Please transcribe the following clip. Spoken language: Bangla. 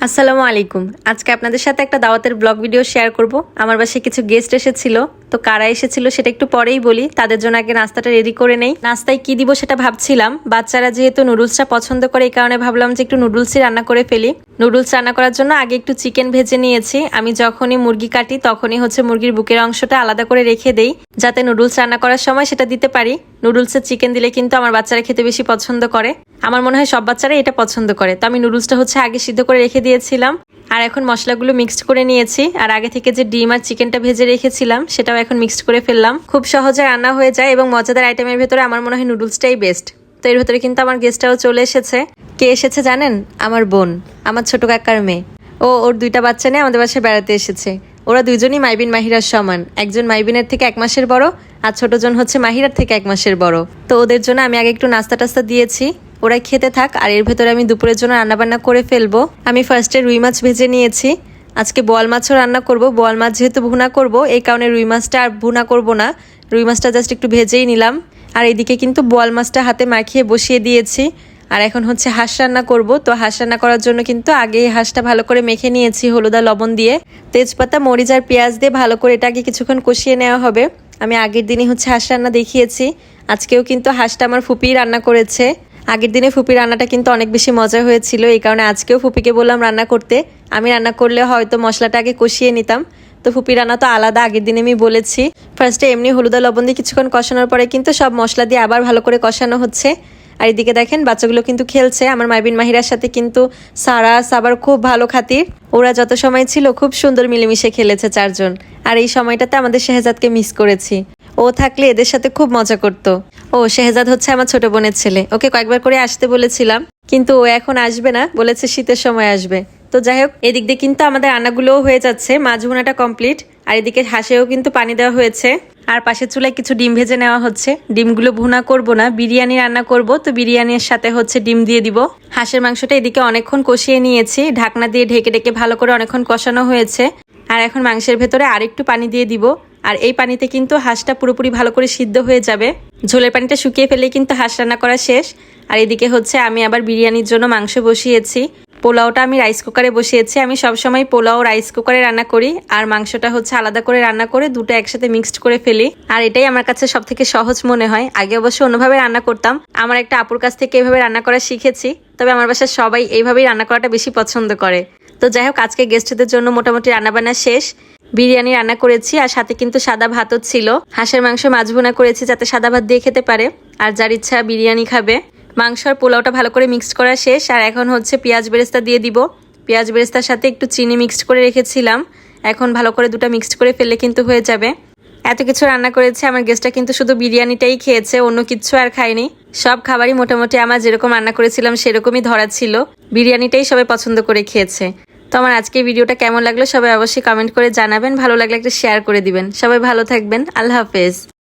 আসসালামু আলাইকুম। আজকে আপনাদের সাথে একটা দাওয়াতের ব্লগ ভিডিও শেয়ার করব। আমার বাসায় কিছু গেস্ট এসেছিল, তো কারা এসেছিল সেটা একটু পরেই বলি। তাদের জন্য আগে নাস্তাটা রেডি করে নেই। নাস্তায় কি দিব সেটা ভাবছিলাম। বাচ্চারা যেহেতু নুডলসটা পছন্দ করে, এই কারণে ভাবলাম যে একটু নুডলসই রান্না করে ফেলি। নুডলস রান্না করার জন্য আগে একটু চিকেন ভেজে নিয়েছি। আমি যখনই মুরগি কাটি তখনই মুরগির বুকের অংশটা আলাদা করে রেখে দেই, যাতে নুডলস রান্না করার সময় সেটা দিতে পারি। নুডলসের চিকেন দিলে কিন্তু আমার বাচ্চারা খেতে বেশি পছন্দ করে। আমার মনে হয় সব বাচ্চারা এটা পছন্দ করে। তো আমি নুডলসটা আগে সিদ্ধ করে রেখে দিয়েছিলাম, আর এখন মশলাগুলো মিক্সড করে নিয়েছি। আর আগে থেকে যে ডিম আর চিকেনটা ভেজে রেখেছিলাম সেটাও এখন মিক্সড করে ফেললাম। খুব সহজে রান্না হয়ে যায় এবং মজাদার আইটেমের ভেতরে আমার মনে হয় নুডলসটাই বেস্ট। তো এর ভেতরে কিন্তু আমার গেস্টটাও চলে এসেছে। কে এসেছে জানেন? আমার বোন, আমার ছোট কাকার মেয়ে। ওর দুইটা বাচ্চা নিয়ে আমাদের বাসায় বেড়াতে এসেছে। ওরা দুইজনই মাইবিন মাহিরার সমান। একজন মাইবিনের থেকে 1 মাসের বড়, আর ছোটজন মাহিরার থেকে 1 মাসের বড়। তো ওদের জন্য আমি আগে একটু নাস্তা টাস্তা দিয়েছি, ওরা খেতে থাক। আর এর ভেতরে আমি দুপুরের জন্য রান্নাবান্না করে ফেলবো। আমি ফার্স্টে রুই মাছ ভেজে নিয়েছি। আজকে বোয়াল মাছও রান্না করব। বোয়াল মাছ যেহেতু ভুনা করব, এই কারণে রুই মাছটা আর ভুনা করব না। রুই মাছটা জাস্ট একটু ভেজেই নিলাম। আর এদিকে কিন্তু বোয়াল মাছটা হাতে মাখিয়ে বসিয়ে দিয়েছি। আর এখন হাঁস রান্না করব। তো হাঁস রান্না করার জন্য কিন্তু আগে হাঁসটা ভালো করে মেখে নিয়েছি হলুদ আর লবণ দিয়ে। তেজপাতা, মরিচ আর পেঁয়াজ দিয়ে ভালো করে এটা আগে কিছুক্ষণ কষিয়ে নেওয়া হবে। আমি আগের দিনই হাঁস রান্না দেখিয়েছি। আজকেও কিন্তু হাঁসটা আমার ফুপি রান্না করেছে। আগের দিনে ফুপি রান্নাটা কিন্তু অনেক বেশি মজা হয়েছিল, এই কারণে আজকেও ফুপিকে বললাম রান্না করতে। আমি রান্না করলে হয়তো মশলাটা আগে কষিয়ে নিতাম, তো ফুপি রান্না তো আলাদা, আগের দিনে আমি বলেছি। ফার্স্টে এমনি হলুদ আর লবণ দিয়ে কিছুক্ষণ কষানোর পরে কিন্তু সব মশলা দিয়ে আবার ভালো করে কষানো হচ্ছে। আর এদিকে দেখেন বাচ্চাগুলো কিন্তু খেলছে। আমার মাইবিন মাহিরার সাথে কিন্তু সারা সাবার খুব ভালো খাতির। ওরা যত সময় ছিল খুব সুন্দর মিলেমিশে খেলেছে চারজন। আর এই সময়টাতে আমাদের শেহজাদকে মিস করেছি। ও থাকলে এদের সাথে খুব মজা করতো। শেহজাদ আমার ছোট বোনের ছেলে। ওকে কয়েকবার করে আসতে বলেছিলাম, কিন্তু ও এখন আসবে না, বলেছে শীতের সময় আসবে। তো যাই হোক, এদিক দিয়ে কিন্তু আমাদের রান্নাগুলোও হয়ে যাচ্ছে। মাছ ভুনাটা কমপ্লিট। আর এদিকে হাঁসেও কিন্তু পানি দেওয়া হয়েছে। আর পাশের চুলায় কিছু ডিম ভেজে নেওয়া হচ্ছে। ডিমগুলো ভুনা করব না, বিরিয়ানি রান্না করব। তো বিরিয়ানির সাথে ডিম দিয়ে দিব। হাঁসের মাংসটা এদিকে অনেকক্ষণ কষিয়ে নিয়েছি, ঢাকনা দিয়ে ঢেকে ঢেকে ভালো করে অনেকক্ষণ কষানো হয়েছে। আর এখন মাংসের ভেতরে আরেকটু পানি দিয়ে দিব। আর এই পানিতে কিন্তু হাঁসটা পুরোপুরি ভালো করে সিদ্ধ হয়ে যাবে। ঝোলের পানিটা শুকিয়ে ফেলে কিন্তু হাঁস রান্না করা শেষ। আর এদিকে আমি আবার বিরিয়ানির জন্য মাংস বসিয়েছি। পোলাওটা আমি রাইস কুকারে বসিয়েছি। আমি সবসময় পোলাও রাইস কুকারে রান্না করি, আর মাংসটা আলাদা করে রান্না করে দুটো একসাথে মিক্সড করে ফেলি। আর এটাই আমার কাছে সব থেকে সহজ মনে হয়। আগে অবশ্য অন্যভাবে রান্না করতাম। আমার একটা আপুর কাছ থেকে এইভাবে রান্না করা শিখেছি। তবে আমার বাসায় সবাই এইভাবেই রান্না করাটা বেশি পছন্দ করে। তো যাই হোক, আজকে গেস্টদের জন্য মোটামুটি রান্নাবান্না শেষ। বিরিয়ানি রান্না করেছি, আর সাথে কিন্তু সাদা ভাতও ছিল। হাঁসের মাংস মাছ ভুনা করেছি যাতে সাদা ভাত দিয়ে খেতে পারে, আর যার ইচ্ছা বিরিয়ানি খাবে। মাংস আর পোলাওটা ভালো করে মিক্সড করা শেষ। আর এখন পেঁয়াজ বেরেস্তা দিয়ে দিব। পেঁয়াজ বেরেস্তার সাথে একটু চিনি মিক্সড করে রেখেছিলাম। এখন ভালো করে দুটো মিক্সড করে ফেললে কিন্তু হয়ে যাবে। এত কিছু রান্না করেছে, আমার গেস্টটা কিন্তু শুধু বিরিয়ানিটাই খেয়েছে, অন্য কিছু আর খায়নি। সব খাবারই মোটামুটি আমার যেরকম রান্না করেছিলাম সেরকমই ধরা ছিল। বিরিয়ানিটাই সবাই পছন্দ করে খেয়েছে। তো আমার আজকে ভিডিওটা কেমন লাগলো সবাই অবশ্যই কমেন্ট করে জানাবেন। ভালো লাগলে একটা শেয়ার করে দিবেন। সবাই ভালো থাকবেন। আল্লাহ হাফেজ।